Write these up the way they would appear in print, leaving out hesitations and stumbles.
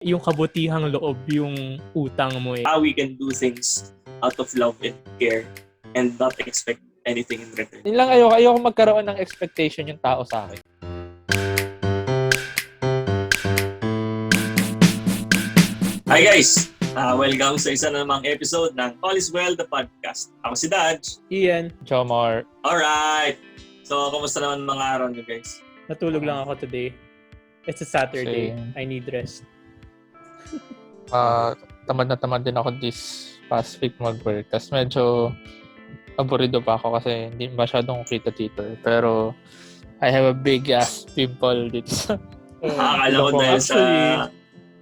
Yung kabutihang loob, yung utang mo eh. How we can do things out of love and care and not expect anything in return. Yun lang, ayoko magkaroon ng expectation yung tao sa akin. Hi guys! Welcome sa isa na namang episode ng All is Well, the podcast. Ako si Dodge. Ian, Jomar. Alright! So, kumusta naman mga araw nyo guys? natulog lang ako today. It's a Saturday. Same. I need rest. Tamad na tamad din ako this past week mag-work. Tapos medyo aburido pa ako kasi hindi masyadong kita-titer. Pero I have a big ass pimple dito sa... Akala ko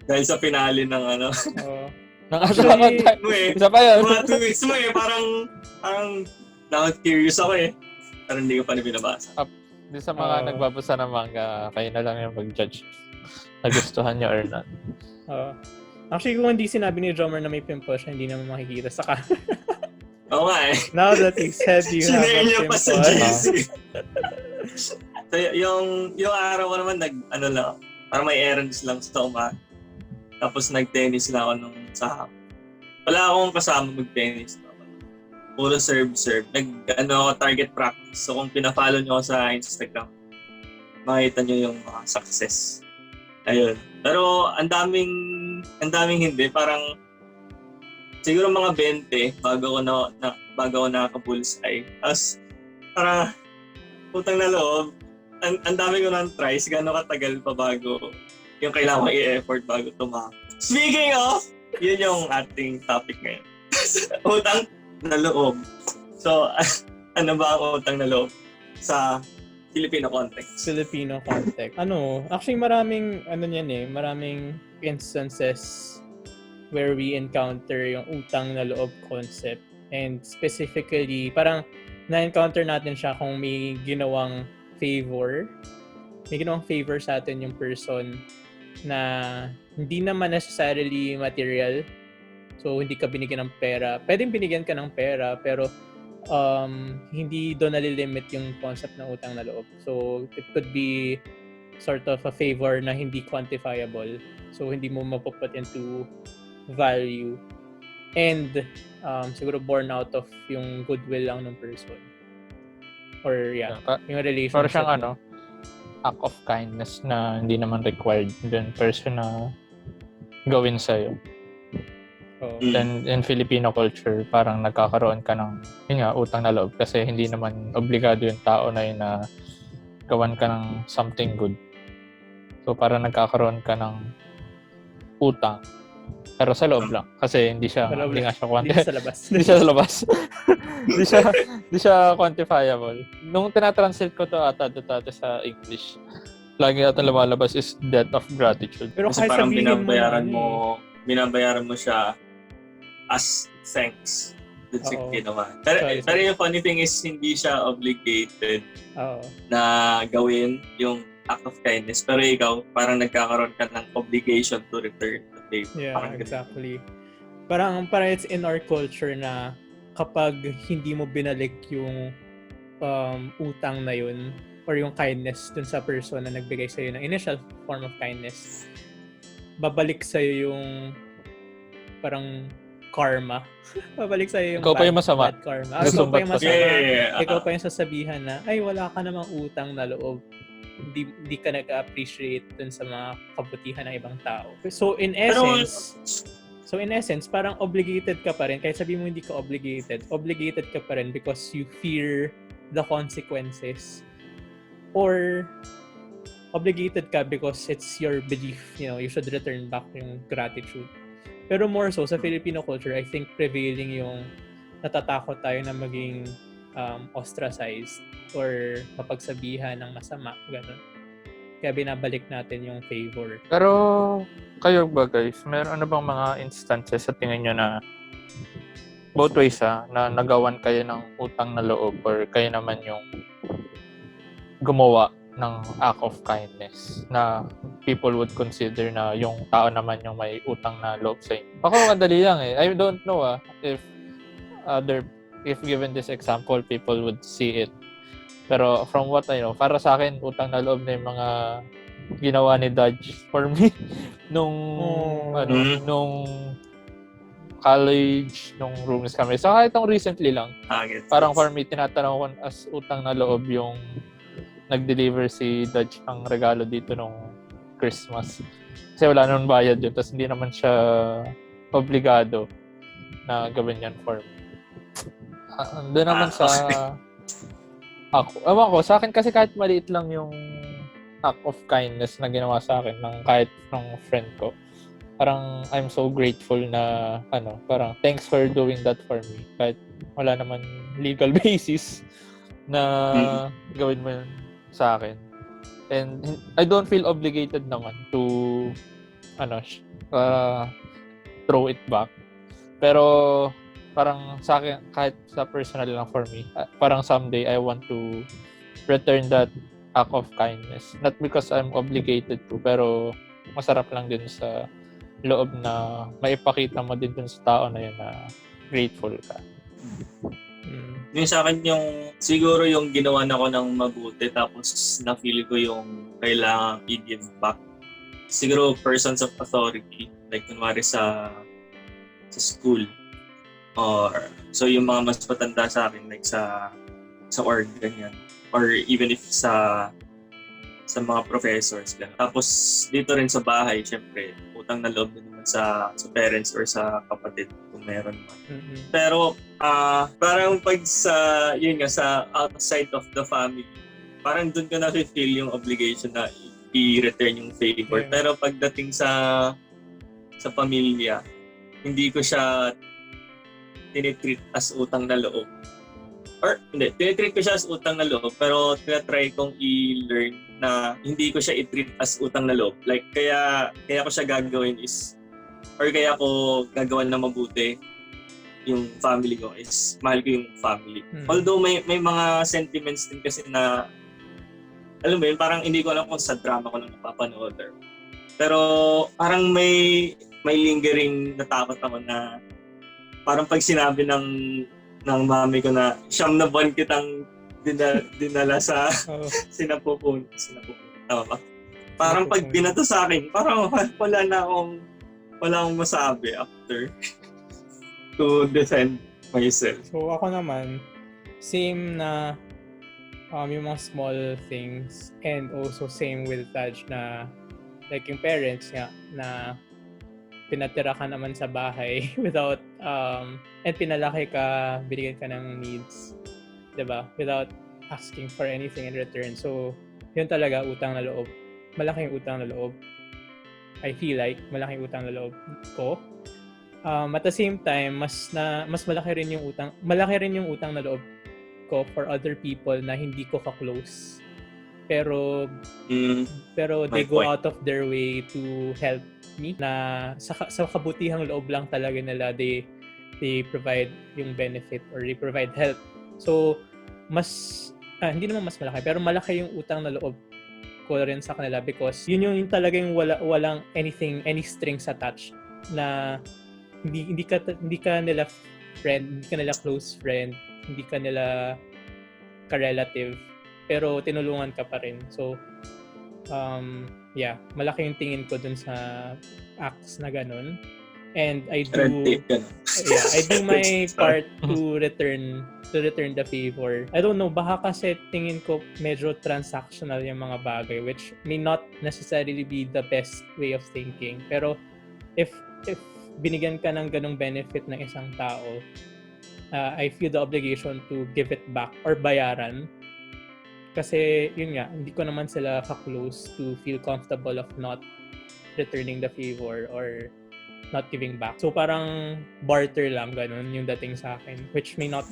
dahil sa finale ng ano. Actually, isa pa yun. Mga 2 weeks mo eh. Parang na-curious ako eh. Pero hindi ko pa binabasa. Di sa mga nagbabasa ng manga, kayo na lang yung mag-judge. Nagustuhan niyo or not. Actually, kung hindi sinabi ni Jomer na may pimple siya, hindi naman makikita sa camera. Oo nga eh. Now that he said you have a niya pa sa pimple. So, yung araw ko naman, parang may errands lang sa umaga. Tapos nag-tennis lang ako nung sa hapon. Wala akong kasama mag-tennis. Puro serve. Target practice. So kung pina-follow nyo ako sa Instagram, makita nyo yung mga success. Ayun. Pero ang daming hindi. Parang siguro mga 20 bago ako nakaka-bullseye. Tapos parang utang na loob. Ang dami ko nang tries. Gano'ng katagal pa bago yung kailangan ko i-effort bago tumama. Speaking of, yun yung ating topic ngayon. Utang na loob. So, ano ba ang utang na loob sa Filipino context? Filipino context. Actually maraming instances where we encounter yung utang na loob concept. And specifically, parang na-encounter natin siya kung may ginawang favor sa atin yung person na hindi naman necessarily material. So, hindi ka binigyan ng pera. Pwedeng binigyan ka ng pera, pero hindi doon nalilimit yung concept ng utang na loob. So, it could be sort of a favor na hindi quantifiable. So, hindi mo mapuput into value. And siguro born out of yung goodwill lang ng person. Or yung relationship. Para siyang act of kindness na hindi naman required din person na gawin sa'yo. Then in Filipino culture, parang nagkakaroon ka ng utang na loob kasi hindi naman obligado yung tao na yun na gawan ka ng something good. So parang nagkakaroon ka ng utang. Pero sa loob lang kasi hindi nga siya hindi siya sa labas. Hindi siya quantifiable. Nung tinatranslate ko to dito sa English, lagi ata lumalabas is debt of gratitude. Pero kasi parang binabayaran mo siya as thanks dun sa ginawa. Pero yung funny thing is hindi siya obligated na gawin yung act of kindness. Pero ikaw, parang nagkakaroon ka ng obligation to return the favor. Yeah, exactly. Parang it's in our culture na kapag hindi mo binalik yung utang na yun or yung kindness dun sa person na nagbigay sa'yo ng initial form of kindness, babalik sa'yo yung parang karma. Babalik sa'yo yung ikaw pa yung masama. Bad karma. Ikaw pa yung masama. Yeah. Ikaw pa yung sasabihan na, ay, wala ka namang utang na loob. Hindi ka nag-appreciate dun sa mga kabutihan ng ibang tao. So in essence, parang obligated ka pa rin. Kahit sabi mo hindi ka obligated ka pa rin because you fear the consequences. Or obligated ka because it's your belief, you should return back yung gratitude. Pero more so, sa Filipino culture, I think prevailing yung natatakot tayo na maging ostracized or mapagsabihan ng masama, gano'n. Kaya binabalik natin yung favor. Pero kayo ba guys, meron bang mga instances sa tingin nyo na both ways na nagawan kayo ng utang na loob or kayo naman yung gumawa ng act of kindness na people would consider na yung tao naman yung may utang na loob sa inyo? Ako madali lang I don't know if given this example, people would see it. Pero from what I know, para sa akin, utang na loob na yung mga ginawa ni Dodge for me nung nung college, nung roomies kami. So kahit itong recently lang, parang for me, tinatanong ko as utang na loob yung nag-deliver si Dodge ng regalo dito nung Christmas. Kasi wala naman bayad yun. Tapos hindi naman siya obligado na gawin yan for me. Doon naman sa ako. Ewan ko, sa akin kasi kahit maliit lang yung act of kindness na ginawa sa akin ng kahit ng friend ko. Parang I'm so grateful na parang thanks for doing that for me. Kahit wala naman legal basis na gawin mo yun sa akin. And I don't feel obligated naman to throw it back. Pero parang sa akin, kahit sa personal lang for me, parang someday I want to return that act of kindness. Not because I'm obligated to, pero masarap lang din sa loob na maipakita mo din dun sa tao na yun na grateful ka. Yung sa akin yung siguro yung ginawa na ko ng mabuti tapos na-feel ko yung kailangan i-give back. Siguro persons of authority, like kunwari sa school or so yung mga mas matanda sa akin like sa org ganyan or even if sa mga professors ganun. Tapos dito rin sa bahay syempre utang na loob din naman sa parents or sa kapatid kung meron man. Pero parang pag sa yun nga sa outside of the family parang doon ko na feel yung obligation na i-return yung favor. Pero pagdating sa pamilya hindi ko siya tinitreat as utang na loob. Or hindi, tinitreat ko siya as utang na loob pero tinatry kong i-learn na hindi ko siya i-treat as utang na loob. Like, kaya ko siya gagawin is or kaya ko gagawin na mabuti yung family ko is mahal ko yung family. Although may mga sentiments din kasi na alam mo yun, parang hindi ko alam kung sa drama ko lang napapanood. Pero parang may lingering natakot ako na parang pag sinabi ng mami ko na siyam na buwan kitang dinala sa sinapupun. Tama ba? Parang pag binato sa akin, parang wala akong masabi after to defend myself. So ako naman, same na yung mga small things and also same with Taj na like yung parents nga na pinatira ka naman sa bahay without and pinalaki ka, binigyan ka ng needs, 'di ba? Without asking for anything in return. So, yun talaga utang na loob. Malaking utang na loob. I feel like malaking utang na loob ko. At the same time, mas malaki rin yung utang na loob ko for other people na hindi ko ka-close. Pero they go out of their way to help me na sa kabutihang loob lang talaga nila they provide yung benefit or they provide help. So hindi naman mas malaki pero malaki yung utang na loob ko rin sa kanila because yun yung talagang walang any strings attached na hindi ka nila friend, hindi ka nila close friend, hindi ka nila ka-relative pero tinulungan ka pa rin. So, malaki yung tingin ko dun sa acts na ganun. And I do my part to return the favor. I don't know, baka kasi tingin ko medyo transactional yung mga bagay which may not necessarily be the best way of thinking. Pero if binigyan ka ng ganung benefit ng isang tao, I feel the obligation to give it back or bayaran. Kasi yun nga, hindi ko naman sila ka-close to feel comfortable of not returning the favor or not giving back. So parang barter lang ganun yung dating sa akin, which may not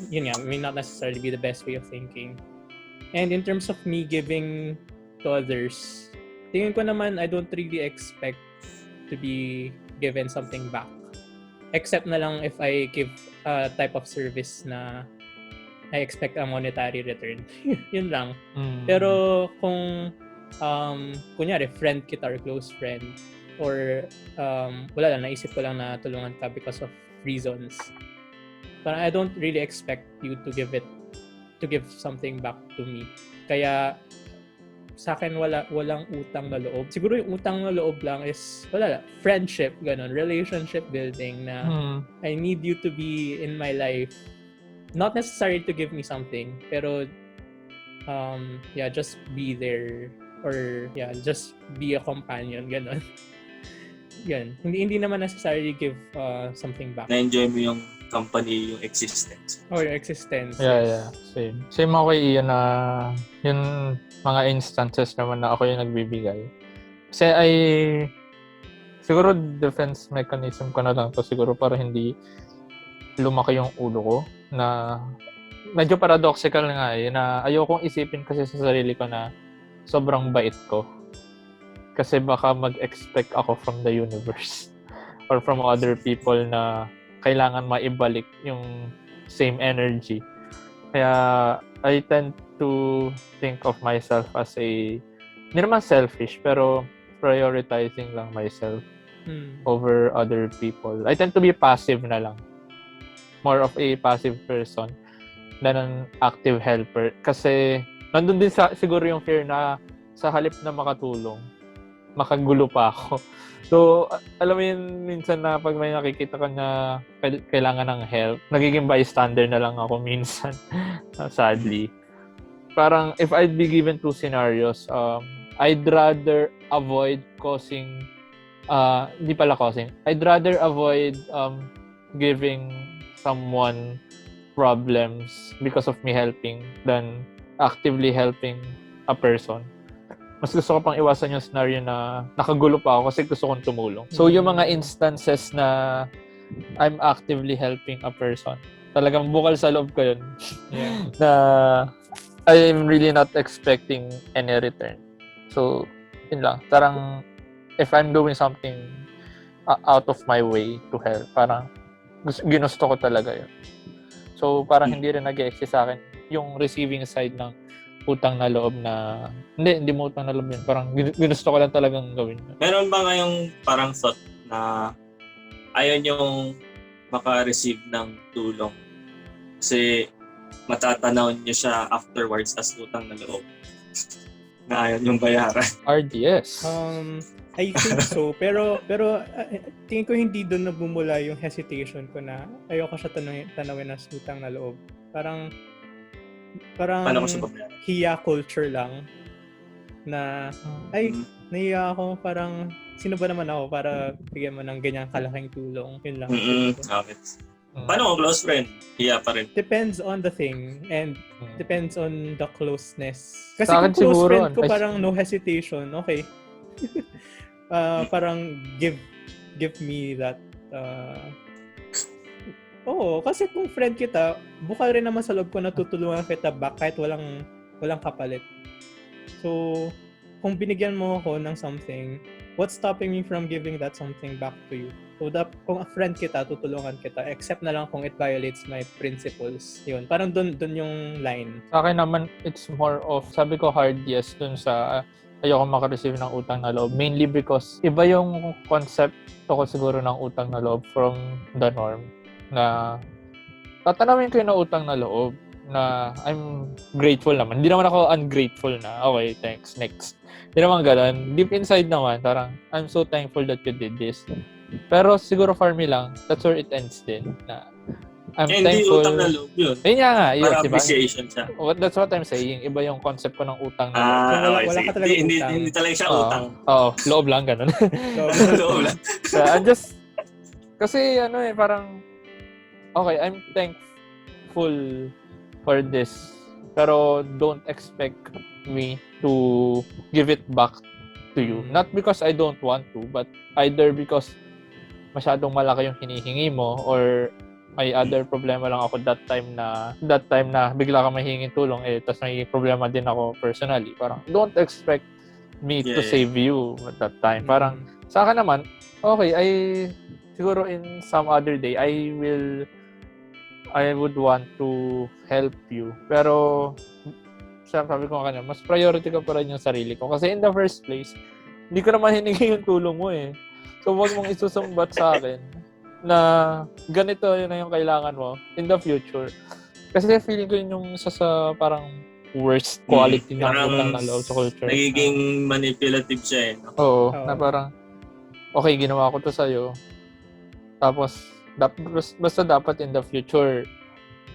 necessarily be the best way of thinking. And in terms of me giving to others, tingin ko naman I don't really expect to be given something back. Except na lang if I give a type of service na I expect a monetary return. Yun lang. Pero kung kunyari friend kita or close friend or wala lang, naisip ko lang na tulungan ka because of reasons. But I don't really expect you to give something back to me. Kaya sa akin walang utang na loob. Siguro yung utang na loob lang is friendship, ganun, relationship building na I need you to be in my life. Not necessary to give me something, pero just be there or just be a companion, ganun. Yan. Hindi naman necessarily give something back. Na-enjoy mo yung company, yung existence. Or your existence. Yeah. Same ako kay Ian na yung mga instances naman na ako yung nagbibigay. Kasi siguro defense mechanism ko na lang to siguro para hindi lumaki yung ulo ko na medyo paradoxical nga na ayokong isipin kasi sa sarili ko na sobrang bait ko. Kasi baka mag-expect ako from the universe or from other people na kailangan maibalik yung same energy. Kaya I tend to think of myself as hindi naman selfish, pero prioritizing lang myself over other people. I tend to be passive na lang. More of a passive person than an active helper. Kasi nandun din siguro yung fear na sa halip na makatulong, makagulo pa ako. So, alam mo yun, minsan na pag may nakikita ka na kailangan ng help, nagiging bystander na lang ako minsan, sadly. Parang, if I'd be given two scenarios, I'd rather avoid I'd rather avoid giving someone problems because of me helping than actively helping a person. Mas gusto ko pang iwasan yung scenario na nakagulo pa ako kasi gusto kong tumulong. So, yung mga instances na I'm actively helping a person, talagang bukal sa loob ko yun. Yeah. Na I'm really not expecting any return. So, yun lang. Parang, if I'm doing something out of my way to help, parang ginusto ko talaga yun. So, parang hindi rin nag-exist sa akin yung receiving side ng utang na loob na hindi mo utang na loob yun. Parang ginusto ko lang talagang gawin. Meron ba ngayong parang thought na ayaw niyong maka-receive ng tulong kasi matatanaw niyo siya afterwards as utang na loob na ayaw niyong bayaran? RDS. I think so. Pero tingin ko hindi doon nabumula yung hesitation ko na ayoko siya tanawin as utang na loob. Parang Paano ko siya babayaran? hiya culture lang na nahiya ako, parang sino ba naman ako para bigyan mo ng ganyang kalaking tulong. Yun lang. Okay. Paano kung close friend? Hiya pa rin. Depends on the thing and depends on the closeness. Kasi Sa akin kung close siguro, friend ko parang no hesitation, okay. Parang give me that kasi kung friend kita, bukal rin naman sa loob ko na tutulungan kita back kahit walang kapalit. So, kung binigyan mo ako ng something, what's stopping me from giving that something back to you? So, kung a friend kita, tutulungan kita, except na lang kung it violates my principles. Yun, parang dun yung line. Sa akin naman, it's more of, sabi ko hard yes dun sa ayoko makareceive ng utang na loob. Mainly because iba yung concept ko siguro ng utang na loob from the norm. Na tatanawin ko yung utang na loob na I'm grateful naman. Hindi naman ako ungrateful na, okay, thanks, next. Hindi naman ganun. Deep inside naman, parang I'm so thankful that you did this. Pero siguro for me lang, that's where it ends din. Na I'm thankful. Hindi utang na loob yun. Ayun nga, yun, Para diba? appreciation siya. That's what I'm saying. Iba yung concept ko ng utang na loob. Wala ka talaga utang. Hindi talaga siya utang. Oo, loob lang, ganun. Loob lang. I'm just, kasi parang, okay, I'm thankful for this. Pero don't expect me to give it back to you. Not because I don't want to, but either because masyadong malaki yung hinihingi mo or may other problema lang ako that time na bigla ka mahingin tulong tapos may problema din ako personally. Parang don't expect me to save you at that time. Parang sa akin naman, okay, siguro in some other day I would want to help you. Pero sabi ko kanina, mas priority ko pa rin yung sarili ko. Kasi in the first place, hindi ko naman hiningi yung tulong mo eh. So wag mong isusumbat sa akin na ganito yun na yung kailangan mo in the future. Kasi feeling ko yun yung sa parang worst quality ng parang utang na loob sa culture. nagiging manipulative siya eh. No? Oo, na parang, okay, ginawa ko to sa'yo. Tapos, basta dapat in the future,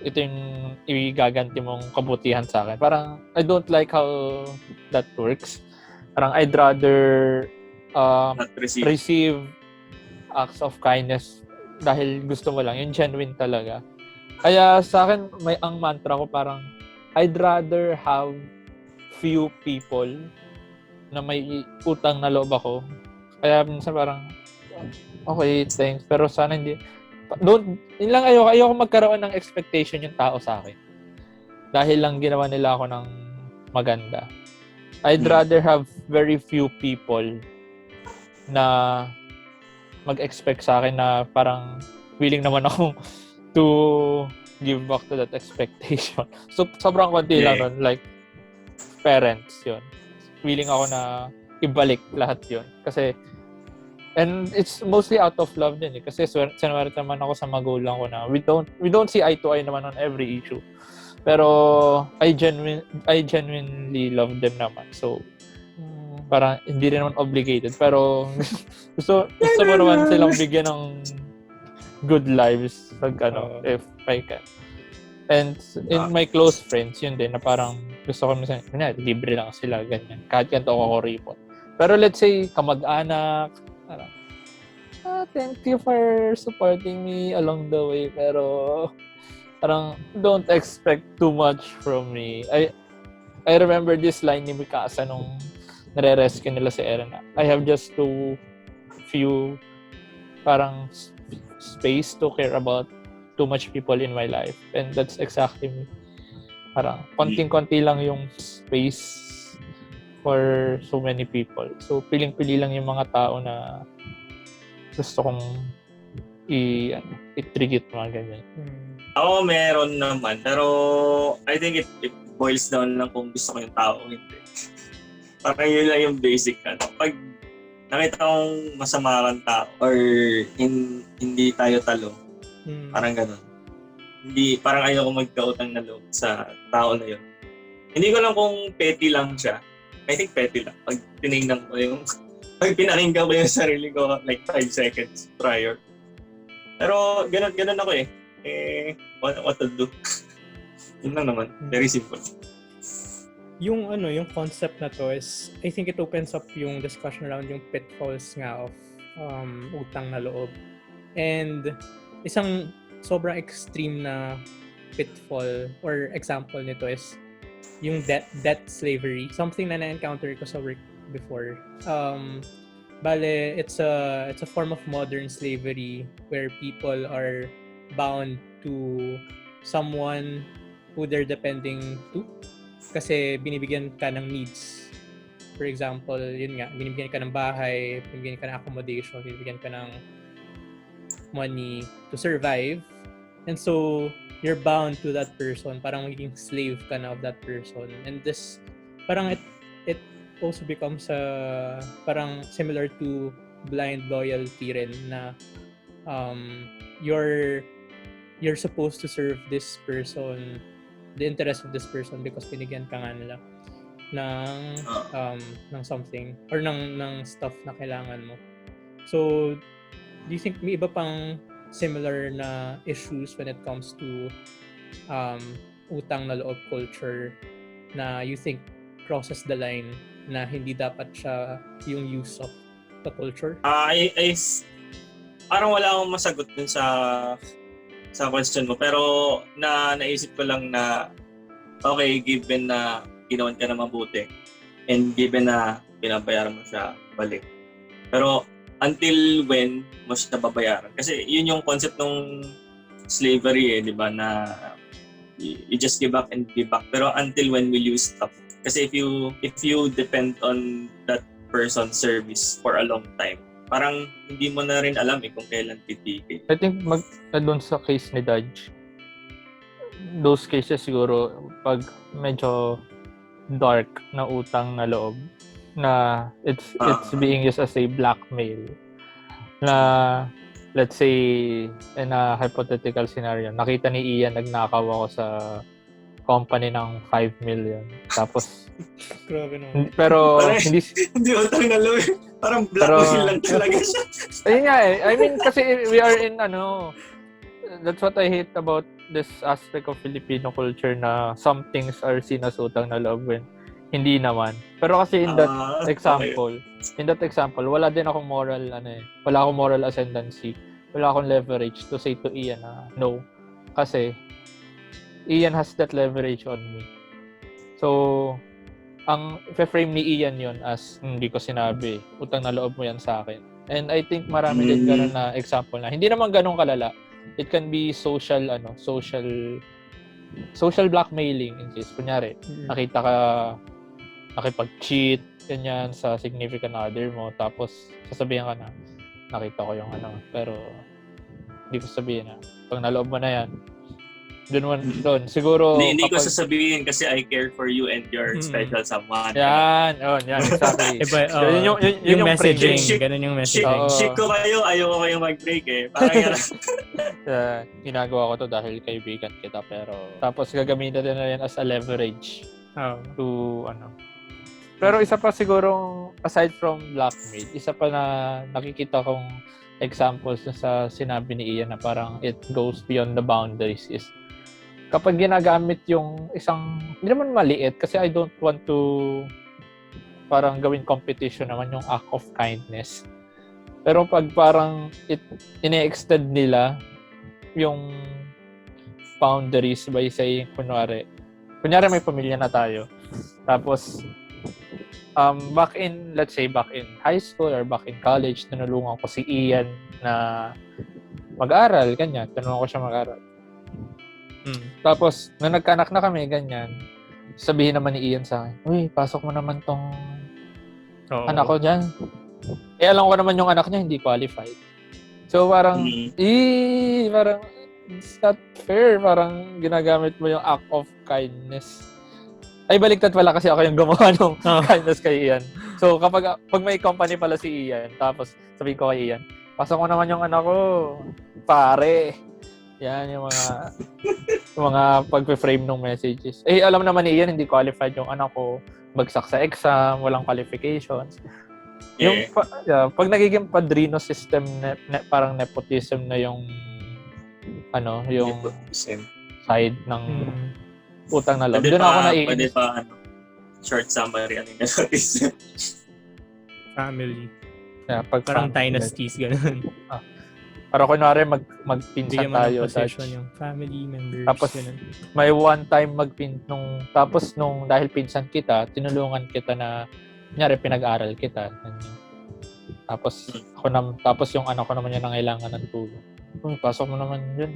ito yung igaganti mong kabutihan sa akin. Parang, I don't like how that works. Parang, I'd rather Not receive. receive acts of kindness dahil gusto mo lang. Yung genuine talaga. Kaya sa akin, ang mantra ko parang, I'd rather have few people na may utang na loob ako. Kaya minsan parang, okay, thanks. Pero sana hindi. Yun lang ayoko magkaroon ng expectation yung tao sa akin. Dahil lang ginawa nila ako ng maganda. I'd rather have very few people na mag-expect sa akin na parang willing naman akong to give back to that expectation. So, sobrang konti lang nun. Like, parents, yun. Willing ako na ibalik lahat yun. Kasi, and it's mostly out of love din eh. Kasi sinwerte naman ako sa magulang ko na we don't see eye to eye naman on every issue. Pero, I genuinely love them naman. So, parang hindi rin naman obligated. Pero, gusto mo naman silang bigyan ng good lives pag if I can. And in my close friends, yun din, na parang gusto ko minsan, libre lang sila, ganyan. Kahit ganito ako kuripon. Pero let's say, kamag-anak, parang, thank you for supporting me along the way, pero parang don't expect too much from me. I remember this line ni Mikasa nung nare-rescue nila si Eren. I have just too few parang space to care about too much people in my life. And that's exactly me. Parang konting-konti lang yung space for so many people. So, piling-pili lang yung mga tao na gusto kong i-treat mga ganyan. Ako meron naman, pero I think it boils down lang kung gusto ko yung tao o hindi. Parang yun lang yung basic Pag nakita kong masama kang tao or hindi tayo talo, parang ganun. Parang ayaw ko magkautang na loob sa tao na yun. Hindi ko lang kung petty lang siya. I think petty lang. Pag pinakinggan ko yung sarili ko like 5 seconds prior. Pero ganun ako what to do? Yun lang naman. Very simple. Yung concept na to is, I think it opens up yung discussion around yung pitfalls nga of utang na loob. And isang sobrang extreme na pitfall or example nito is yung debt slavery. Something na na-encounter ko sa work before. Bale, it's a form of modern slavery where people are bound to someone who they're depending to. Kasi binibigyan ka ng needs. For example, yun nga, binibigyan ka ng bahay, binibigyan ka ng accommodation, binibigyan ka ng money to survive. And so, you're bound to that person. Parang magiging slave ka na of that person. And this, parang it also becomes parang similar to blind loyalty rin na you're supposed to serve this person, the interest of this person because binigyan ka nga nila ng something or ng stuff na kailangan mo. So, do you think may iba pang similar na issues when it comes to utang na loob culture na you think crosses the line na hindi dapat siya yung use of the culture? Parang wala akong masagot dun sa question mo, pero naisip ko lang na okay, given na ginawan ka na mabuti and given na binabayaran mo siya balik, pero until when mo siya babayaran? Kasi yun yung concept ng slavery di ba, na you just give back and give back, pero until when will you stop? Kasi if you depend on that person's service for a long time, parang hindi mo na rin alam kung kailan titigil. I think doon sa case ni Dodge, those cases siguro pag medyo dark na utang na loob, na it's being used as a blackmail, na let's say in a hypothetical scenario, nakita ni Ian nagnakaw ako sa company ng 5 million. Tapos, Grabe naman. pero Parang- hindi, Hindi utang na loob. Parang blackmail lang talaga siya. ayun nga eh. I mean, kasi we are in that's what I hate about this aspect of Filipino culture na some things are seen as utang na loob when hindi naman. Pero kasi in that example, wala din akong wala akong moral ascendancy. Wala akong leverage to say to Ian na no. Kasi Ian has that leverage on me. So, ang frame ni Ian yon as hindi ko sinabi, utang na loob mo yan sa akin. And I think marami din ganun na example na hindi naman ganun kalala. It can be social blackmailing in case. Kunyari, nakita ka nakipag-cheat ganyan sa significant other mo, tapos sasabihin ka na nakita ko yung pero hindi ko sabihin na pag naloob mo na yan doon siguro hindi ko sasabihin kasi I care for you and your special someone. Yan exactly. yung messaging, Shit, ganun yung messaging. Shit ko kayo, ayoko kayong mag-break eh. Parang ginagawa ko to dahil kaibigan kita, pero tapos gagamitin na yan as a leverage to Pero isa pa siguro, aside from blackmail, isa pa na nakikita kong examples sa sinabi ni Ian na parang it goes beyond the boundaries is kapag ginagamit yung isang, hindi naman maliit kasi I don't want to parang gawin competition naman yung act of kindness. Pero pag parang ine-extend nila yung boundaries by saying, kunyari may pamilya na tayo. Tapos, back in high school or back in college, tinulungan ko si Ian na mag-aral, ganyan. Tinulungan ko siya mag-aral. Tapos, nung nagkaanak na kami, ganyan, sabihin naman ni Ian sa akin, uy, pasok mo naman tong anak ko dyan. Alam ko naman yung anak niya hindi qualified. So, parang, parang, it's not fair. Parang, ginagamit mo yung act of kindness. Ay, baliktad pala kasi ako yung gumawa ng kindness kay Ian. So, pag may company pala si Ian, tapos sabihin ko kay Ian, pasok mo naman yung anak ko, pare. Yan, yung mga pag-frame ng messages. Eh, alam naman ni Ian, hindi qualified yung anak ko, bagsak sa exam, walang qualifications. Yeah. Pag nagiging padrino system, parang nepotism na yung side ng utang na loob. Doon ako naiinis. Pwede pa, short summary, nepotism. Family. Yeah, parang dynasties, ganun. Para kunwari magpinsan tayo. Yung family members. Tapos ganun. May one time tapos dahil pinsan kita, tinulungan kita na kunyari pinag-aral kita. Tapos yung anak ko naman yung nangailangan ng tulong. Uy, pasok mo naman yun.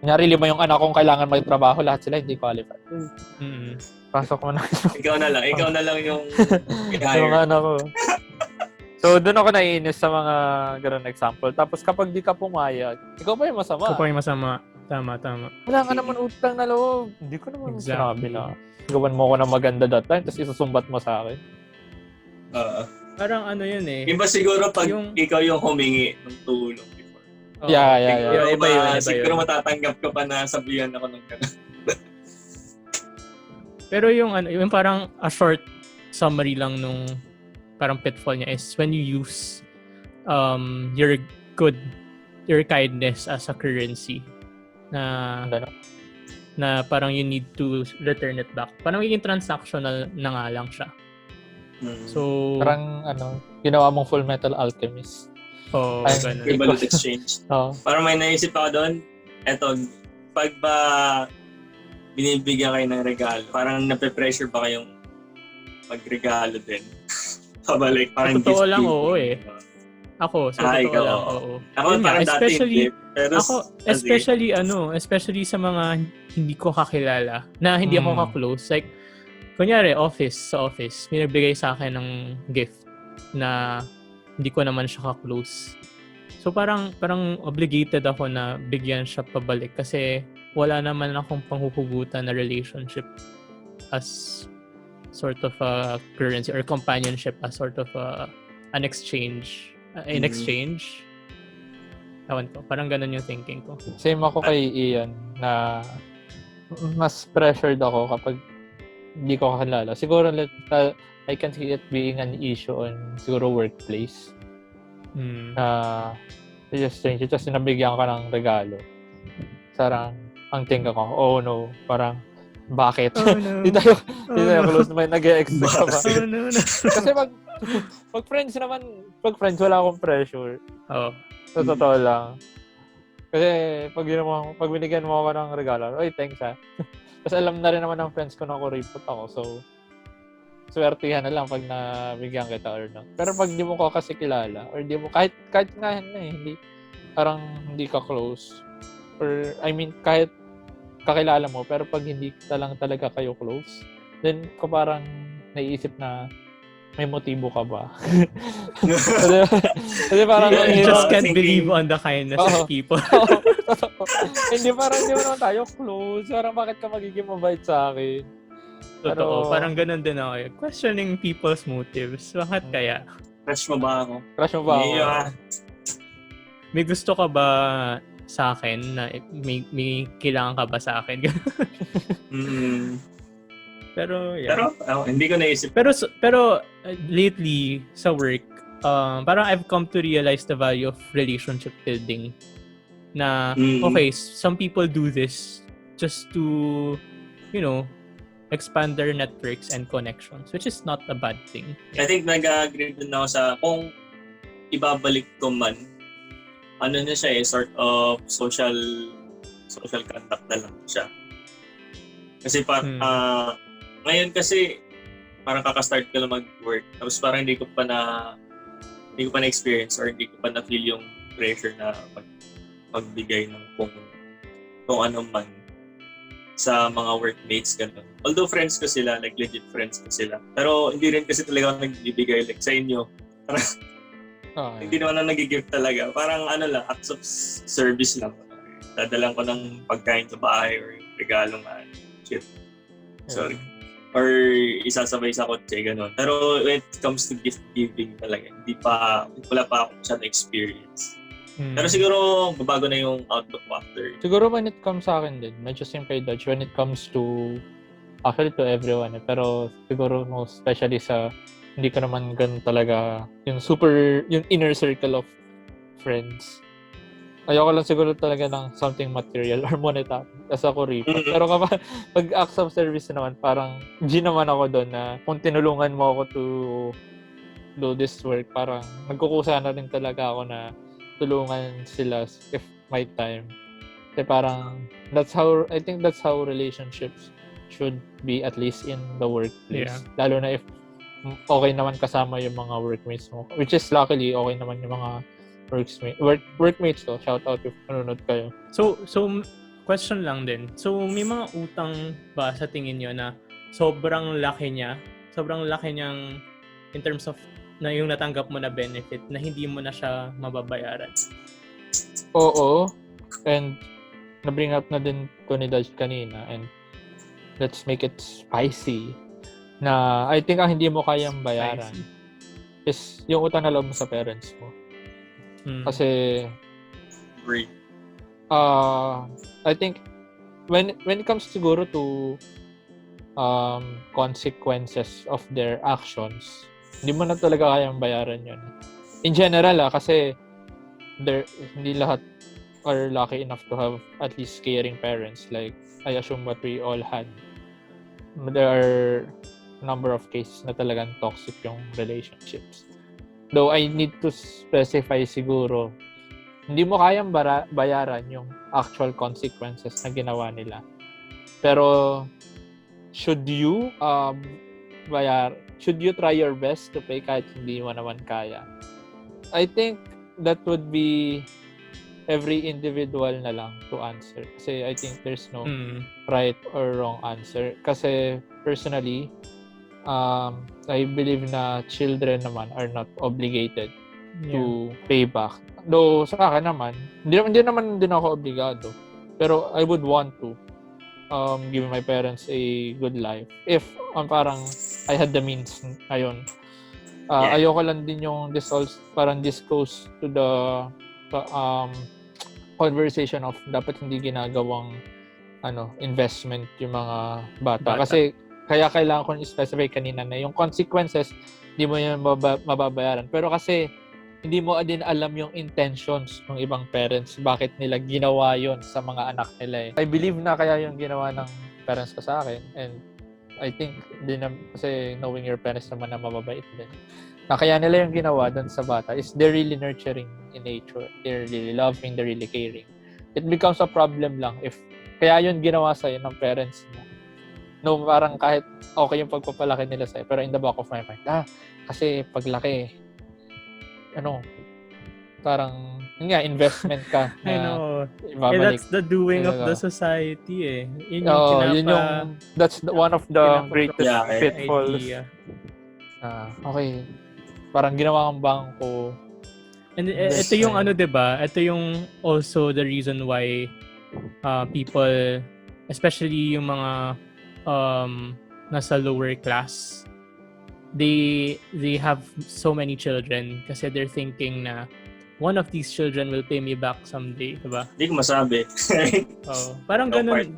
Kunyari 5 yung anak kong kailangan magtrabaho, lahat sila hindi qualified. Pasok mo na. Ikaw na lang yung yung anak ko. So, doon ako naiinis sa mga ganun example. Tapos, kapag di ka pumayag, ikaw pa yung masama. Ikaw pa yung masama. Tama. Wala ka naman utang na loob. Hindi ko naman sinabi na gawan mo ko na maganda that time, tapos isusumbat mo sa akin. Parang yun eh. Iba siguro pag ikaw yung humingi ng tulong before. Yeah. Iba yun. Siguro matatanggap ka pa na sabihan ako ng gano'n. Pero yung parang a short summary lang nung parang pitfall niya is when you use your kindness as a currency na parang you need to return it back. Parang magiging transactional na nga lang siya. So parang ginawa mong Full Metal Alchemist. Equivalent exchange. Parang may naisip ako doon. Eto, pag ba binibigyan kayo ng regalo, parang nape-pressure ba kayong magregalo din? Pabalik, parang totoo lang, oo eh. Ako, sa totoo lang, oo. Ako parang especially, especially sa mga hindi ko kakilala, na hindi ako ka-close. Like, kunyari, sa office, may nagbigay sa akin ng gift na hindi ko naman siya ka-close. So, parang obligated ako na bigyan siya pabalik kasi wala naman akong panghuhugutan na relationship as sort of a currency or companionship as sort of an exchange. In exchange. Ewan ko, parang ganun yung thinking ko. Same ako kay Ian na mas pressured ako kapag hindi ko kakilala. Siguro I can see it being an issue on siguro workplace. Na just strange. Tapos nabigyan ka ng regalo. Sarang, ang tingin ko, oh no, parang, bakit? Oh no. Di tayo no. close naman, nag-e-expect ka ba? Bakit? Oh no, no. Kasi pag friends naman, wala akong pressure. Oh. Sa totoo lang. Kasi pag binigyan mo ako ng regalo, oy, thanks ha. Kasi alam na rin naman ng friends ko na kuripot ako. So, swertihan na lang pag nabigyan kita or not. Pero pag di mo ko kasi kilala, or di mo, kahit nga hindi, parang hindi ka close. Or, I mean, kahit kakilala mo, pero pag hindi lang talaga kayo close, then ko parang naiisip na may motibo ka ba? kasi parang Yeah, You just can't thinking- believe on the kindness Oo. of people. hindi parang hindi mo naman tayo close. Parang bakit ka magiging mabait sa akin? Totoo. Pero- Parang ganun din ako. Questioning people's motives. Bakit kaya? Crush mo ba ako? Crush mo ba ako? Yeah. May gusto ka ba sa akin na may kailangan ka ba sa akin? Pero yeah. Pero hindi ko naisip. Pero lately sa work, parang I've come to realize the value of relationship building. Na okay, some people do this just to, you know, expand their networks and connections, which is not a bad thing. I think nag-agree din ako sa kung ibabalik ko man, ano na siya sort of social contact na lang siya. Kasi ngayon kasi parang kaka-start ko lang mag-work, tapos parang hindi ko pa na-experience or hindi ko pa na-feel yung pressure na magbigay ng kung ano man sa mga workmates, gano'n. Although friends ko sila, like legit friends ko sila. Pero hindi rin kasi talaga ako nagbibigay like sa inyo. Hindi naman ako nag-gift talaga. Parang ano lang, acts of service lang. Dadalang ko ng pagkain sa bahay or yung regalo nga. Shit. Sorry. Or isasabay sa kotse, gano'n. Pero when it comes to gift giving talaga, wala pa ako siya na-experience. Pero siguro babago na yung outlook mo after. Siguro when it comes sa akin din, medyo same kay Dodge when it comes to actually to everyone. Pero siguro most especially sa hindi ko naman ganun talaga yung inner circle of friends. Ayoko lang siguro talaga ng something material or monetary kasi ako repot. Pero kapag pag acts of service naman, parang G naman ako doon na kung tinulungan mo ako to do this work, parang nagkukusa na rin talaga ako na tulungan sila if my time. Kasi parang I think that's how relationships should be, at least in the workplace. Yeah. Lalo na if okay naman kasama yung mga workmates mo, which is luckily okay naman yung mga workmates to. Shout out if nanonood kayo. So question lang din. So may mga utang ba sa tingin nyo na sobrang laki niyang in terms of na yung natanggap mo na benefit na hindi mo na siya mababayaran? Oo. And na-bring up na din to ni Dodge kanina, and let's make it spicy. Na I think ang hindi mo kayang bayaran is yung utang na loob mo sa parents mo. Kasi Great. I think when it comes siguro to consequences of their actions, hindi mo na talaga kayang bayaran yun. In general, kasi hindi lahat are lucky enough to have at least caring parents. Like, I assume what we all had. There are a number of cases na talagang toxic yung relationships. Though I need to specify siguro, hindi mo kayang bayaran yung actual consequences na ginawa nila. Pero, should you try your best to pay kahit hindi mo naman kaya? I think that would be every individual na lang to answer. Kasi I think there's no right or wrong answer. Kasi personally, I believe na children naman are not obligated to pay back. Though sa akin naman, hindi naman din ako obligado. Pero I would want to give my parents a good life. If parang I had the means ngayon. Ayoko lang din yung this goes to the conversation of dapat hindi ginagawang investment yung mga bata. Kasi kaya kailangan ko i-specify kanina na yung consequences hindi mo yan mababayaran. Pero kasi hindi mo din alam yung intentions ng ibang parents, bakit nila ginawa yon sa mga anak nila I believe na kaya yung ginawa ng parents ko sa akin, and I think kasi knowing your parents naman na mababait din, na kaya nila yung ginawa doon sa bata is they're really nurturing in nature, they're really loving, they're really caring. It becomes a problem lang if kaya yun ginawa sa'yo ng parents mo. No, parang kahit okay yung pagpapalaki nila sa'yo, pero in the back of my mind, kasi paglaki, parang investment ka na I know. ibabalik. That's the doing of the society Yun yung that's one of the greatest pitfalls. Idea. Okay, parang ginawa kang bangko. And ito yung diba? Ito yung also the reason why people, especially yung mga nasa lower class, they have so many children kasi they're thinking na one of these children will pay me back someday, diba? Hindi ko masabi. Parang ganun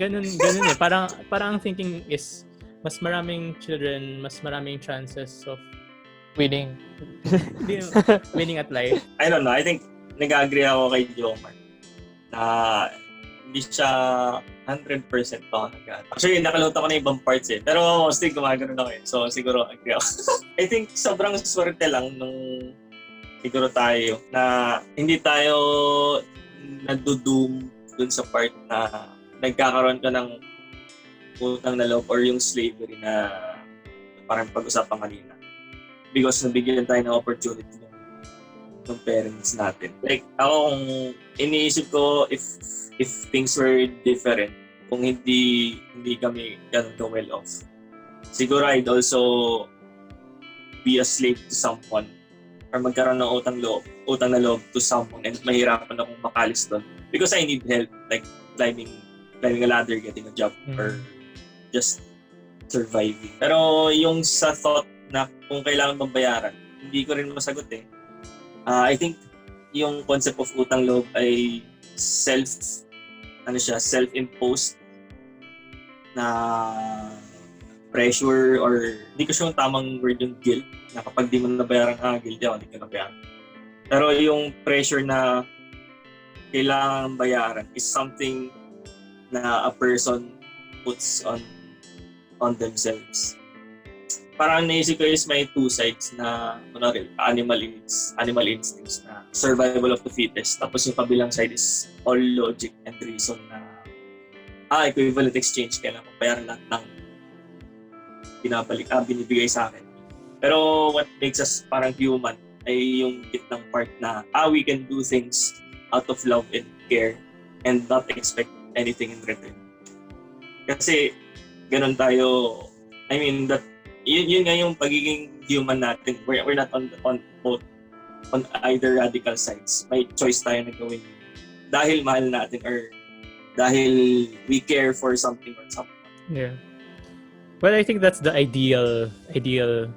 parang ang thinking is mas maraming children, mas maraming chances of winning at life. I don't know. I think nag-agree ako kay Jomar na hindi siya 100% pa agad. Actually, nakalimutan ko na ibang parts Pero still gumagano na So siguro agree ako. I think sobrang swerte lang nung siguro tayo na hindi tayo nadudum dun sa part na nagkakaroon ka ng utang na loob or yung slavery na parang pag-usapan kanina. Because nabigyan tayo ng opportunity ng parents natin. Like ako kung iniisip ko if things were different, kung hindi kami ganun ka well off, siguro I'd also be a slave to someone or magkaroon ng utang na loob to someone and mahirapan akong makalis doon because I need help, like climbing a ladder, getting a job, or just surviving. Pero yung sa thought na kung kailangan bang bayaran, hindi ko rin masagot I think yung concept of utang loob ay self-imposed na pressure, or hindi ko siya yung tamang word yung guilt, na kapag di mo nabayaran guilty ako, hindi ka nabayaran. Pero yung pressure na kailangan bayaran is something na a person puts on themselves. Parang naisip ko is may two sides na animal instincts na survival of the fittest. Tapos yung kabilang side is all logic and reason na equivalent exchange, kailangan bayaran lahat ng binibigay sa akin. Pero what makes us parang human ay yung gitnang part na we can do things out of love and care and not expect anything in return. Kasi ganun tayo, I mean that yun nga yung pagiging human natin. We're not on either radical sides. May choice tayo na gawin dahil mahal natin or dahil we care for something or someone. Yeah. Well, I think that's the ideal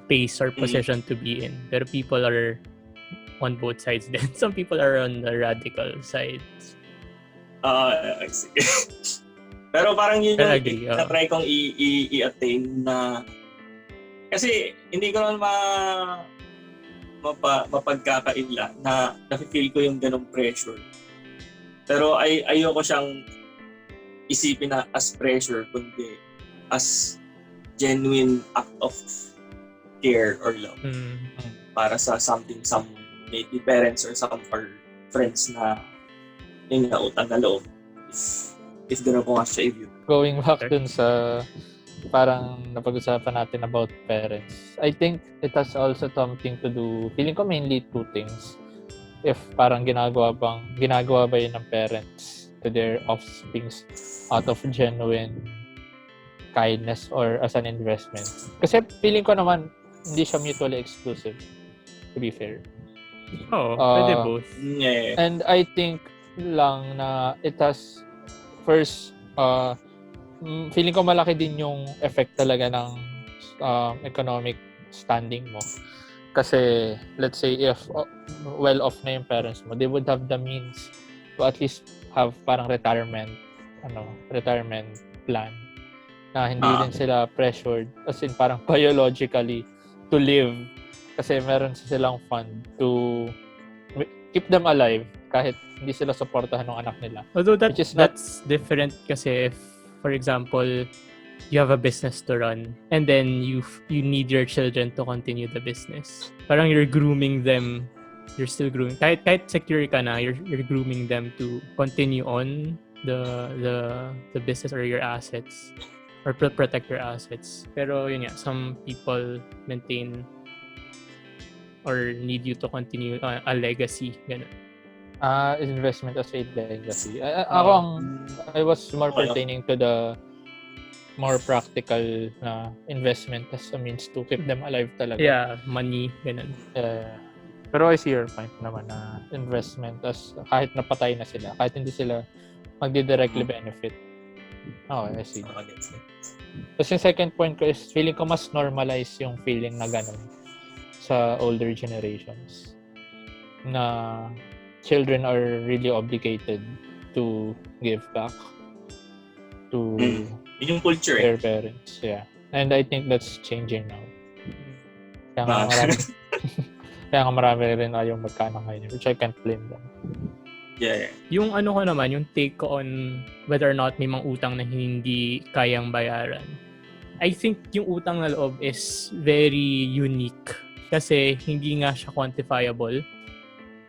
pace or position to be in. Pero people are on both sides then. Some people are on the radical sides. I see. Pero parang yun yung na-try kong i-attain na kasi hindi ko naman mapagkakaila na nafe-feel ko yung ganong pressure. Pero ayoko siyang isipin na as pressure, kundi as genuine act of care or love para sa some maybe parents or some of our friends na yung utang na loob. If gano'n ko nga siya i-view. Going back dun sa parang napag-usapan natin about parents, I think it has also something to do, feeling ko mainly two things. If parang ginagawa ba yun ng parents to their offsprings out of genuine kindness or as an investment. Kasi feeling ko naman hindi siya mutually exclusive, to be fair. Pwede both. Yeah. And I think lang na it has first feeling ko malaki din yung effect talaga ng economic standing mo. Kasi let's say if well off na yung parents mo, they would have the means to at least have parang retirement retirement plan na hindi rin sila pressured as in parang biologically to live kasi meron silang fund to keep them alive kahit hindi sila suportahan ng anak nila. Although that's different kasi if, for example, you have a business to run and then you need your children to continue the business. Parang you're grooming them. You're still grooming. Kahit secure ka na, you're grooming them to continue on the business or your assets or protect your assets. Pero yun nga, some people maintain or need you to continue a legacy. Ganun. Investment as a legacy. I was more pertaining to the more practical na investment as a means to keep them alive talaga. Yeah, money, ganun. Pero I see your point naman na investment as kahit napatay na sila, kahit hindi sila magdi-directly benefit. I see. Tapos yung second point ko is feeling ko mas normalize yung feeling na ganun sa older generations na children are really obligated to give back to yung culture their parents. Yeah. And I think that's changing now. Kaya nga marami rin yung magkaanak ngayon, which I can't blame them. Yeah. Yung ko naman, yung take ko on whether or not may mga utang na hindi kayang bayaran. I think yung utang na loob is very unique kasi hindi nga siya quantifiable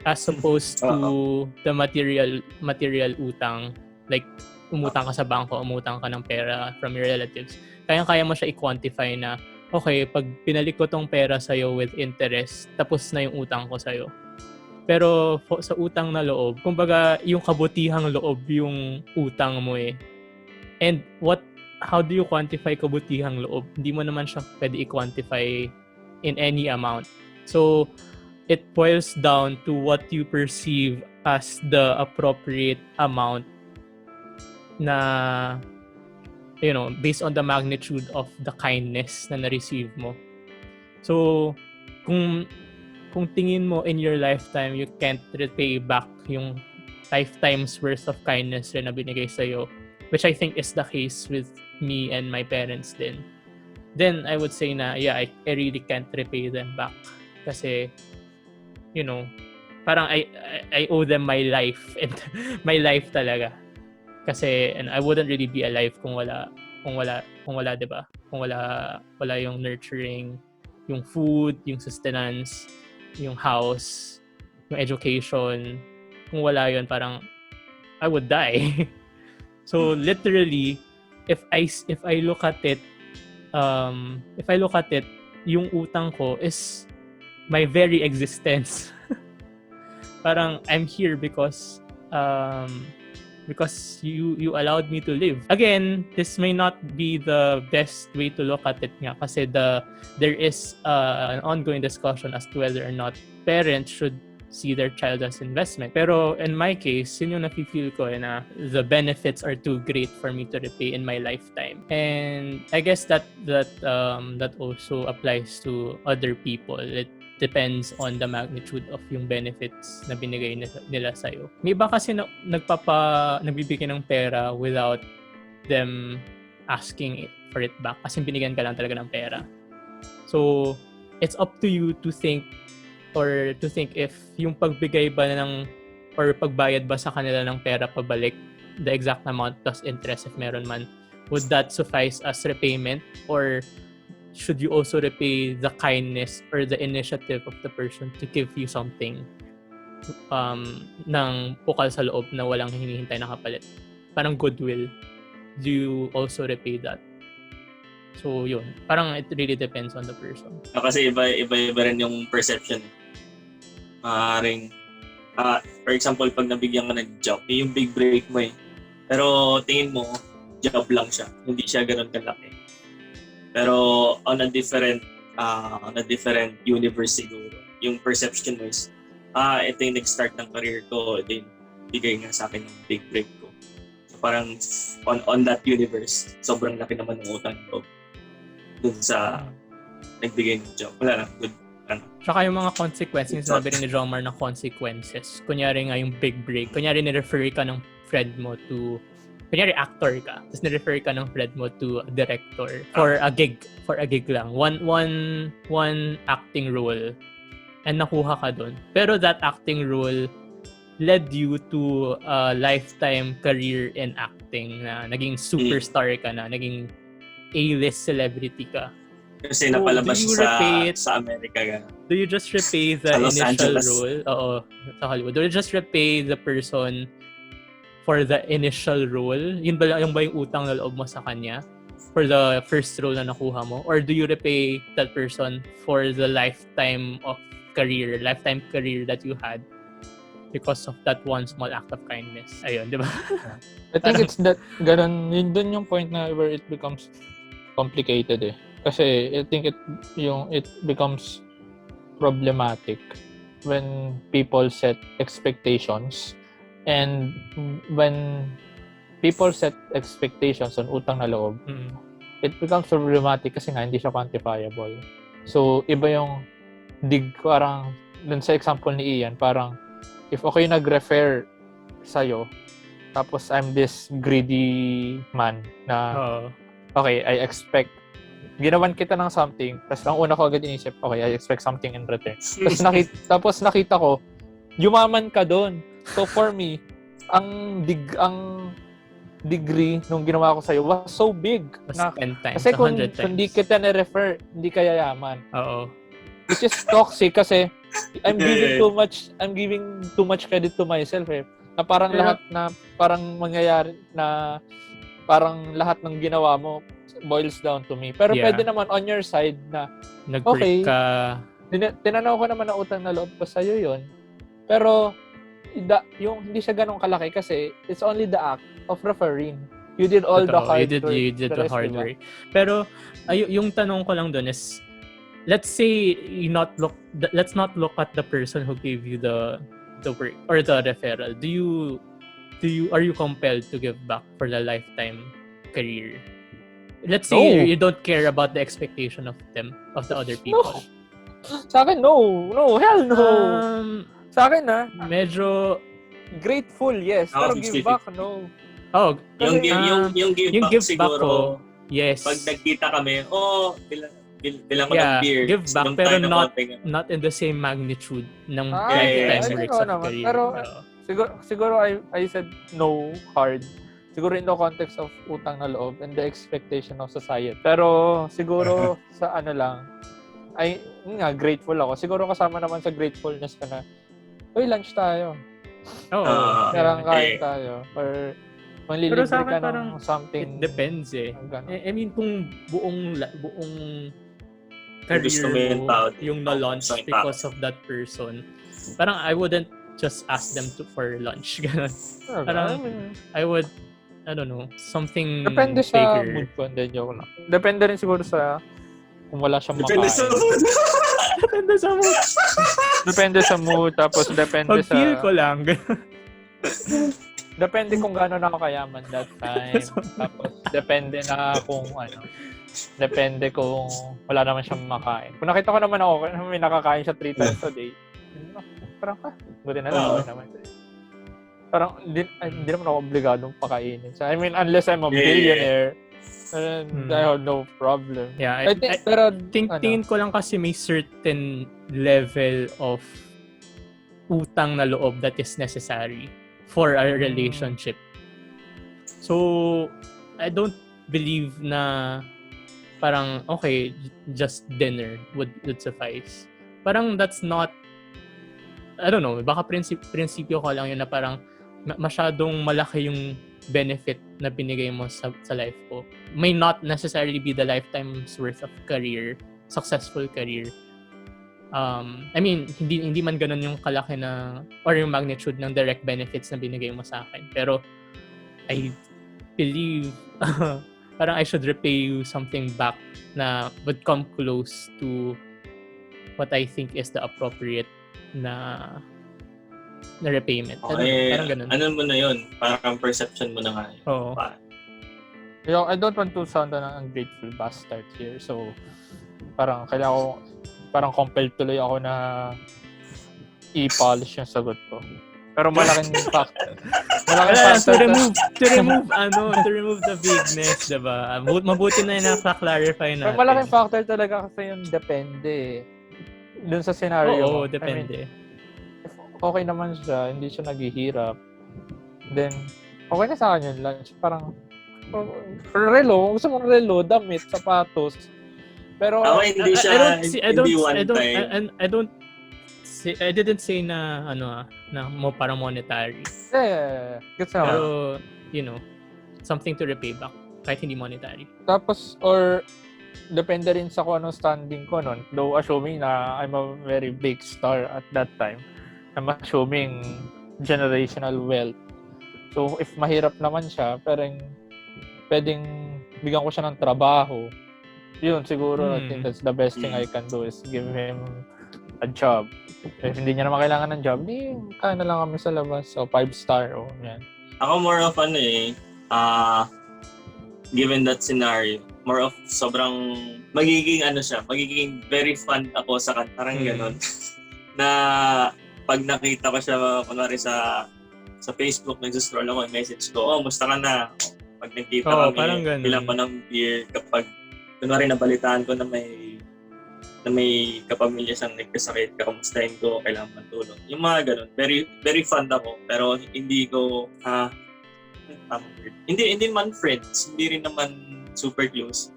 as opposed to the material utang, like umutang ka sa bangko, umutang ka ng pera from your relatives. Kaya mo siya i-quantify na okay, pag pinalik ko tong pera sa'yo with interest, tapos na yung utang ko sa'yo. Pero sa utang na loob, kumbaga yung kabutihang loob yung utang mo eh. And how do you quantify kabutihang loob? Hindi mo naman siya pwede i-quantify in any amount. So, it boils down to what you perceive as the appropriate amount na, based on the magnitude of the kindness na na-receive mo. So, kung tingin mo in your lifetime, you can't repay back yung lifetime's worth of kindness rin na binigay sa'yo, which I think is the case with me and my parents din, then I would say na, yeah, I really can't repay them back. Kasi, parang I owe them my life and my life talaga. Kasi and I wouldn't really be alive kung wala 'di ba? Kung wala yung nurturing, yung food, yung sustenance, yung house, yung education. Kung wala yun, parang I would die. So literally if I look at it yung utang ko is my very existence. Parang I'm here because you allowed me to live. Again, this may not be the best way to look at it nga kasi there is an ongoing discussion as to whether or not parents should see their child as investment. Pero in my case, yun yung nafe-feel ko na the benefits are too great for me to repay in my lifetime. And I guess that also applies to other people. It depends on the magnitude of yung benefits na binigay nila sa'yo. May iba kasi nagbibigay ng pera without them asking for it back kasi binigyan ka lang talaga ng pera. So, it's up to you to think if yung pagbigay ba or pagbayad ba sa kanila ng pera pabalik, the exact amount plus interest if meron man, would that suffice as repayment, or should you also repay the kindness or the initiative of the person to give you something ng bukal sa loob na walang hinihintay na kapalit? Parang goodwill. Do you also repay that? So, yun. Parang it really depends on the person. Kasi iba rin yung perception. Maaaring, for example, pag nabigyan ka ng job, yung big break mo eh. Pero tingin mo, job lang siya. Hindi siya ganun kalaki. Pero on a different universe siguro, yung perception mo is, ito yung nag-start ng career ko, ito yung bigay nga sa akin ng big break ko. So parang on that universe, sobrang laki naman ng utang ko dun sa nagbigay ng job. Wala na, good. Tsaka yung mga consequences, yung sabi rin ni Jomar na consequences. Kunyari nga yung big break, kunyari ni-refer ka ng friend mo to kunyari actor ka, tapos na-refer ka ng friend mo to a director for a gig lang. One acting role and nakuha ka doon. Pero that acting role led you to a lifetime career in acting na naging superstar ka na, naging A-list celebrity ka. Kasi napalabas do you siya repay it? sa Amerika. Gano'n. Do you just repay the Sa Los initial Angeles. role? Oo, sa Hollywood. Do you just repay the person for the initial role? Yun ba yung utang na loob mo sa kanya? For the first role na nakuha mo? Or do you repay that person for the lifetime career that you had because of that one small act of kindness? Ayun, di ba? I think it's that, ganun, yun dun yung point na where it becomes complicated eh. Kasi I think it becomes problematic when people set expectations, and when people set expectations on utang na loob, it becomes problematic kasi nga hindi siya quantifiable. So, iba yung parang dun sa example ni Ian, parang if ako yung nag-refer sa'yo, tapos I'm this greedy man na okay, I expect ginawan kita ng something, tapos ang una ko agad inisip, okay, I expect something in return. Tapos nakita ko, yumaman ka doon. So for me, ang degree nung ginawa ko sa'yo was so big. Mas 10 times, Kasi kung 100 times. hindi kita na-refer, hindi ka yayaman. Oo. Which is toxic kasi I'm giving too much credit to myself eh. Na parang lahat na parang mangyayari na parang lahat ng ginawa mo boils down to me. Pero pwede naman on your side na nag-break ka. Tinanaw ko naman na utang na loob ko sa'yo yun. Pero yung hindi siya ganun kalaki kasi it's only the act of referring. You did all the hard work. You did the hard work. Pero yung tanong ko lang doon is, let's say let's not look at the person who gave you the work or the referral. Are you compelled to give back for the lifetime career? Let's say you don't care about the expectation of the other people. No. Sa akin, no. No, hell no. Sa akin, medyo grateful, yes. Pero give back, no. Oh, yung give back siguro, ko, yes. Pag nagkita kami, bilang ko ng beer. Give back, pero not in the same magnitude ng lifetime works of career. Pero siguro I said no hard. Siguro in the context of utang na loob and the expectation of society. Pero siguro sa grateful ako. Siguro kasama naman sa gratefulness ka na, lunch tayo. Kain tayo. Or manlilibre ka ng something. It depends eh. I mean, kung buong career mo, yung na-launch because of that person, parang I wouldn't just ask them for lunch. Parang I would, I don't know, something depende sa bigger. Mood ko, hindi joke lang. Depende rin siguro sa kung wala siyang makain. Depende sa mood. Depende sa mood, tapos depende sa... Pag-feel ko lang. Depende kung gaano na ako kayaman that time. Tapos depende na kung depende kung wala naman siyang makain. Kung nakita ko naman ako, may nakakain siya 3 times a day, parang buti na lang naman. Parang hindi naman ako obligadong pakainin. So, I mean, unless I'm a billionaire, I have no problem. Yeah, I think tingin ko lang kasi may certain level of utang na loob that is necessary for a relationship. So, I don't believe na parang, okay, just dinner would suffice. Parang that's not, I don't know, baka prinsipyo ko lang yun na parang masyadong malaki yung benefit na binigay mo sa life ko. May not necessarily be the lifetime's worth of career, successful career. I mean, hindi man ganun yung kalaki na or yung magnitude ng direct benefits na binigay mo sa akin. Pero I believe parang I should repay you something back na would come close to what I think is the appropriate na repayment. Parang ganun. Ano mo na yun? Parang perception mo na nga yun. Oo. I don't want to sound an ungrateful bastard here. So, parang parang compelled tuloy ako na i-polish yung sagot ko. Pero malaking factor. To remove the vagueness, diba? Mabuti na yung naka-clarify Pero natin. malaking factor talaga kasi yung depende. Dun sa scenario mo. Oo, depende. I mean, if okay naman siya, hindi siya naghihirap, then okay na sa akin yung lunch. Parang relo, gusto mo relo, damit, sapatos. Pero hindi siya, hindi one time. I didn't say na na parang monetary. Gets naman. Pero something to repay back kahit hindi monetary. Tapos or depende rin sa kung anong standing ko nun. Though assuming na I'm a very big star at that time, I'm assuming generational wealth. So if mahirap naman siya, pero pwedeng bigyan ko siya ng trabaho. Yun, siguro, I think that's the best thing I can do is give him a job. If hindi niya naman kailangan ng job, kaya na lang kami sa labas. So, 5-star. Yan. Ako more of given that scenario, more of sobrang magiging very fun ako sa kanta. Parang ganon. Na pag nakita ko siya, kunwari sa Facebook, nag-scroll ako, message ko, musta ka na? Pag nakita kami, bilang ko ng beer, kapag kunwari nabalitaan ko na may kapamilya siyang nagkasakit, kamustahin ko, kailangan man tulong. Yung mga ganun, very very fun ako, pero hindi ko hindi man friends, hindi rin naman super close.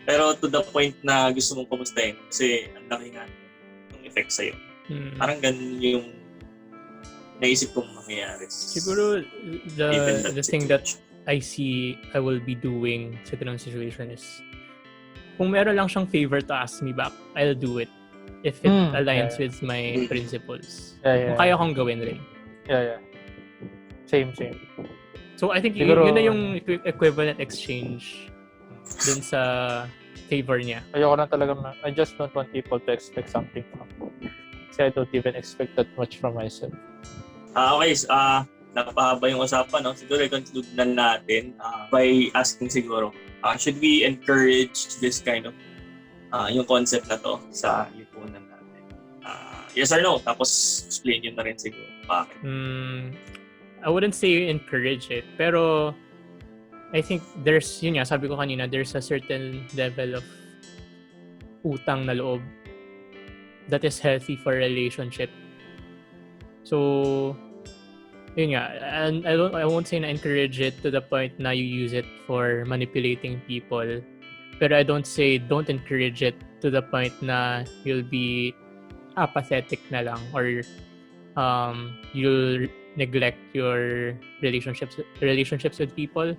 Pero to the point na gusto mong kamustahin kasi ang laki nga ng effect sa'yo. Parang ganun yung naisip kong mangyayari. Siguro the thing that I see I will be doing sa ganung situation is kung meron lang siyang favor to ask me back, I'll do it if it aligns with my principles. Kung kaya kong gawin rin. Yeah. Same. So I think siguro, yun na yung equivalent exchange dun sa favor niya. Ayoko na talaga, I just don't want people to expect something from me. Kasi I don't even expect that much from myself. Okay, napahaba yung usapan, no? Siguro i-conclude na natin by asking siguro, should we encourage this kind of yung concept na to sa lipunan natin? Yes or no? Tapos explain yun na rin siguro. Bakit? I wouldn't say encourage it, pero I think yun nga, sabi ko kanina, there's a certain level of utang na loob that is healthy for relationship. So, yun nga, and I won't say na encourage it to the point na you use it for manipulating people. Pero I don't say don't encourage it to the point na you'll be apathetic na lang or you'll neglect your relationships with people.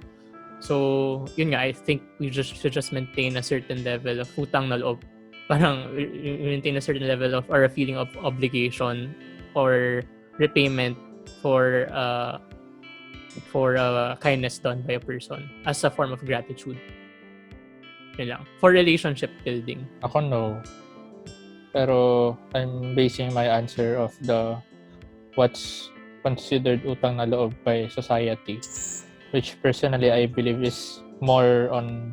So, yun nga, I think we should just maintain a certain level of utang na loob. Parang maintain a certain level of or a feeling of obligation or repayment for kindness done by a person as a form of gratitude. Yun lang. For relationship building. Ako no. Pero I'm basing my answer of what's considered utang na loob by society, which personally I believe is more on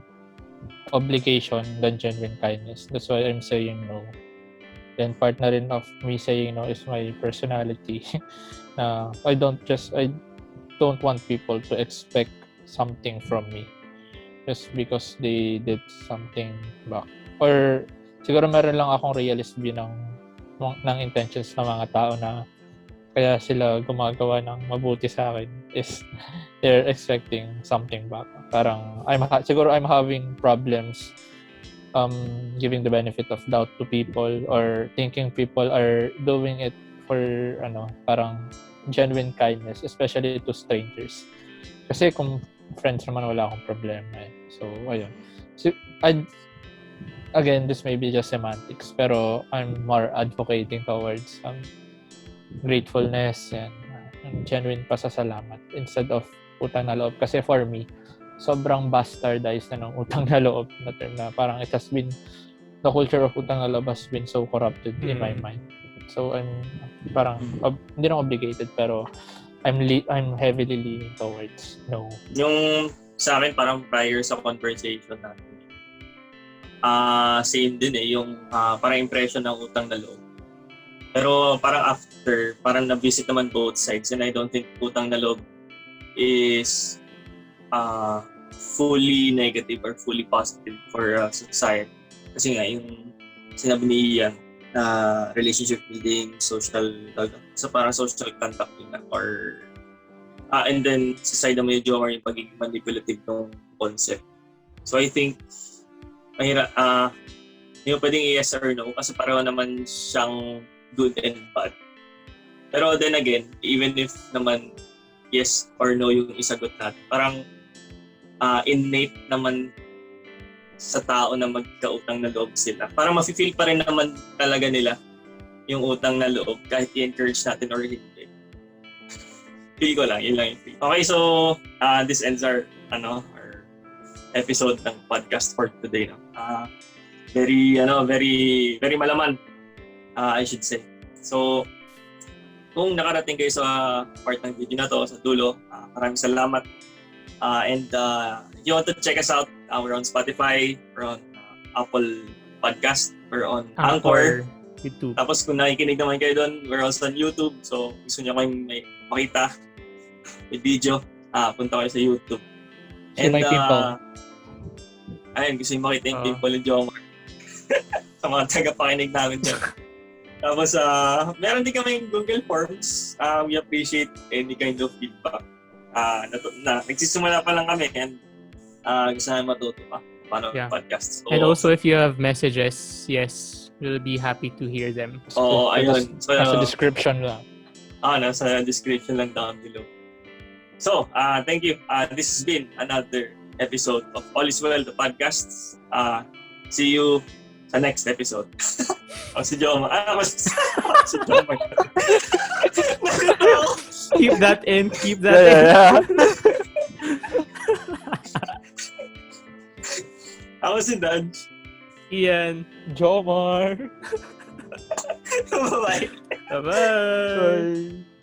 obligation than genuine kindness. That's why I'm saying no. Then part na rin of me saying no is my personality. I don't want people to expect something from me just because they did something back. Or siguro meron lang akong realist view ng intentions ng mga tao na kaya sila gumagawa ng mabuti sa akin is they're expecting something back. Parang siguro I'm having problems giving the benefit of doubt to people or thinking people are doing it for parang genuine kindness, especially to strangers. Kasi kung friends naman wala akong problema. So ayun. So, again, this may be just semantics, pero I'm more advocating towards gratefulness and genuine pasasalamat instead of utang na loob. Kasi for me, sobrang bastardized na ng utang na loob na term na parang the culture of utang na loob has been so corrupted in my mind. So I'm parang hindi na obligated pero I'm heavily leaning towards no. Yung sa akin parang prior sa conversation natin. Same din yung parang impression ng utang na loob. Pero parang after, parang na-visit naman both sides, and I don't think utang na loob is fully negative or fully positive for society. Kasi nga, yung sinabi ni Ian na relationship building, social, sa parang social contact yun, or and then sa side naman yung Jomar, yung pagiging manipulative ng concept. So I think mahirap, hindi mo pwedeng yes or no kasi pareho naman siyang good and bad. Pero then again, even if naman yes or no yung isagot natin, parang innate naman sa tao na magkautang na loob sila. Parang mafe-feel pa rin naman talaga nila yung utang na loob kahit i-encourage natin or hindi. Feel ko lang, yun lang yung feel. Okay, so this ends our episode ng podcast for today. No? Very malaman, I should say. So, kung nakarating kayo sa part ng video na to, sa dulo, maraming salamat. And if you want to check us out, we're on Spotify, we're on Apple Podcast, we're on Anchor, YouTube. Tapos kung nakikinig naman kayo doon, we're also on YouTube. So gusto nyo kayong may makita, may video, punta kayo sa YouTube. And my pimple. Ayun, gusto nyo makita yung pimple ni Jomar. Sa mga tagapakinig namin dyan. Tapos meron din kami Google Forms. We appreciate any kind of feedback. Nagsisimula pa lang kami and gusto namin matuto pa paano podcast. So, and also if you have messages, yes, we'll be happy to hear them. Ayun. So, nasa description lang. Nasa description lang down below. So, thank you. This has been another episode of All Is Well, the podcast. See you sa next episode. Si Jomar. Si Jomar. Keep that in. In. Ako si Dodge. Ian. Jomar. Bye-bye. Bye-bye. Bye.